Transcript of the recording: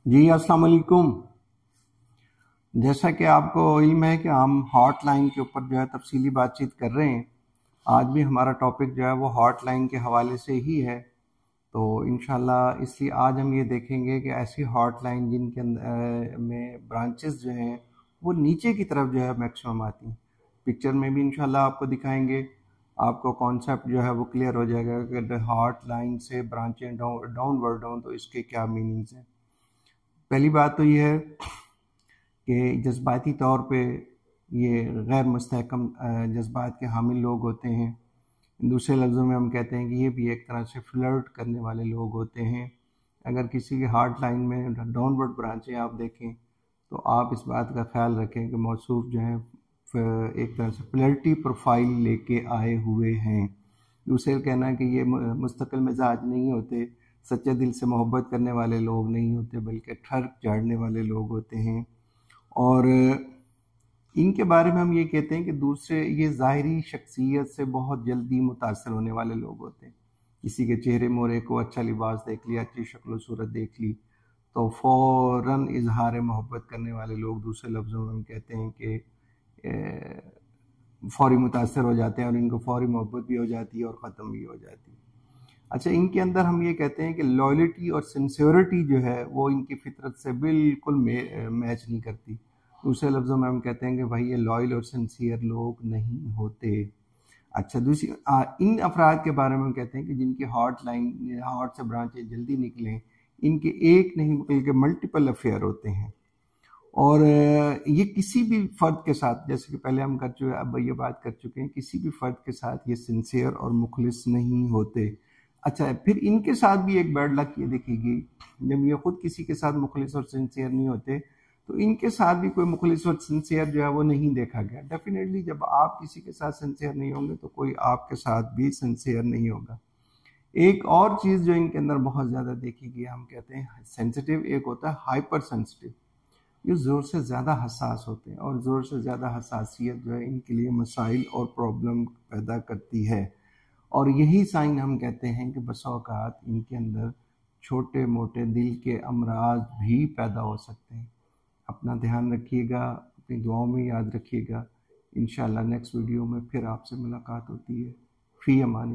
جی अस्सलाम वालेकुम। जैसा कि आपको इल्म है कि हम हॉट लाइन के ऊपर जो है तफसीली बातचीत कर रहे हैं। आज भी हमारा टॉपिक जो है वो हॉट लाइन के हवाले से ही है। तो इंशाल्लाह इसलिए आज हम ये देखेंगे कि ऐसी हॉट लाइन जिनके अंदर में ब्रांचेस जो हैं वो नीचे की तरफ जो है मैक्सिमम आती हैं। पिक्चर में भी इंशाल्लाह आपको दिखाएंगे, आपको कॉन्सेप्ट जो है वो क्लियर हो जाएगा कि हॉट लाइन से ब्रांचें डाउनवर्ड हों तो इसके क्या मीनिंग्स हैं। पहली बात तो ये है कि जज्बाती तौर पे ये गैर मुस्तहकम जज्बात के हामिल लोग होते हैं। दूसरे लफ्ज़ों में हम कहते हैं कि ये भी एक तरह से फ्लर्ट करने वाले लोग होते हैं। अगर किसी के हार्ट लाइन में डाउनवर्ड ब्रांचें आप देखें तो आप इस बात का ख्याल रखें कि मौसूफ जो है एक तरह से फ्लर्टी प्रोफाइल लेके आए हुए हैं। दूसरे कहना है कि ये मुस्तकिल मिजाज नहीं होते, सच्चे दिल से मोहब्बत करने वाले लोग नहीं होते, बल्कि ठर्क झाड़ने वाले लोग होते हैं। और इनके बारे में हम ये कहते हैं कि दूसरे ये ज़ाहिरी शख्सियत से बहुत जल्दी मुतासर होने वाले लोग होते हैं। किसी के चेहरे मोहरे को, अच्छा लिबास देख लिया, अच्छी शक्ल सूरत देख ली तो फ़ौरन इजहार मोहब्बत करने वाले लोग, दूसरे लफ्ज़ों में हम कहते हैं कि फ़ौरी मुतासर हो जाते हैं और इनको फ़ौरी मोहब्बत भी हो जाती है और ख़त्म भी हो जाती है। अच्छा, इनके अंदर हम ये कहते हैं कि लॉयल्टी और सिंसियरिटी जो है वो इनकी फितरत से बिल्कुल मैच नहीं करती। दूसरे लफ्ज़ों में हम कहते हैं कि भाई ये लॉयल और सिंसियर लोग नहीं होते। अच्छा, दूसरी इन अफराद के बारे में हम कहते हैं कि जिनकी हार्ट से ब्रांचें जल्दी निकलें, इनके एक नहीं बल्कि मल्टीपल अफेयर होते हैं। और ये किसी भी फ़र्द के साथ, जैसे कि पहले हम कर चुके, अब ये बात कर चुके हैं, किसी भी फ़र्द के साथ ये सिंसियर और मुखलिस नहीं होते। अच्छा, फिर इनके साथ भी एक बैड लक ये दिखेगी, जब ये खुद किसी के साथ मुखलिस और सिंसियर नहीं होते तो इनके साथ भी कोई मुखलिस और सिंसियर जो है वो नहीं देखा गया। डेफिनेटली जब आप किसी के साथ सिंसियर नहीं होंगे तो कोई आपके साथ भी सिंसियर नहीं होगा। एक और चीज़ जो इनके अंदर बहुत ज़्यादा देखी गई, हम कहते हैं सेंसिटिव, एक होता है हाइपर सेंसिटिव। ये ज़ोर से ज़्यादा हसास होते हैं और ज़ोर से ज़्यादा हसासियत जो है इनके लिए मसाइल और प्रॉब्लम पैदा करती है। और यही साइन हम कहते हैं कि बसा औक़ात इनके अंदर छोटे मोटे दिल के अमराज भी पैदा हो सकते हैं। अपना ध्यान रखिएगा, अपनी दुआओं में याद रखिएगा। इंशाअल्लाह नेक्स्ट वीडियो में फिर आपसे मुलाकात होती है। फ़ी अमान।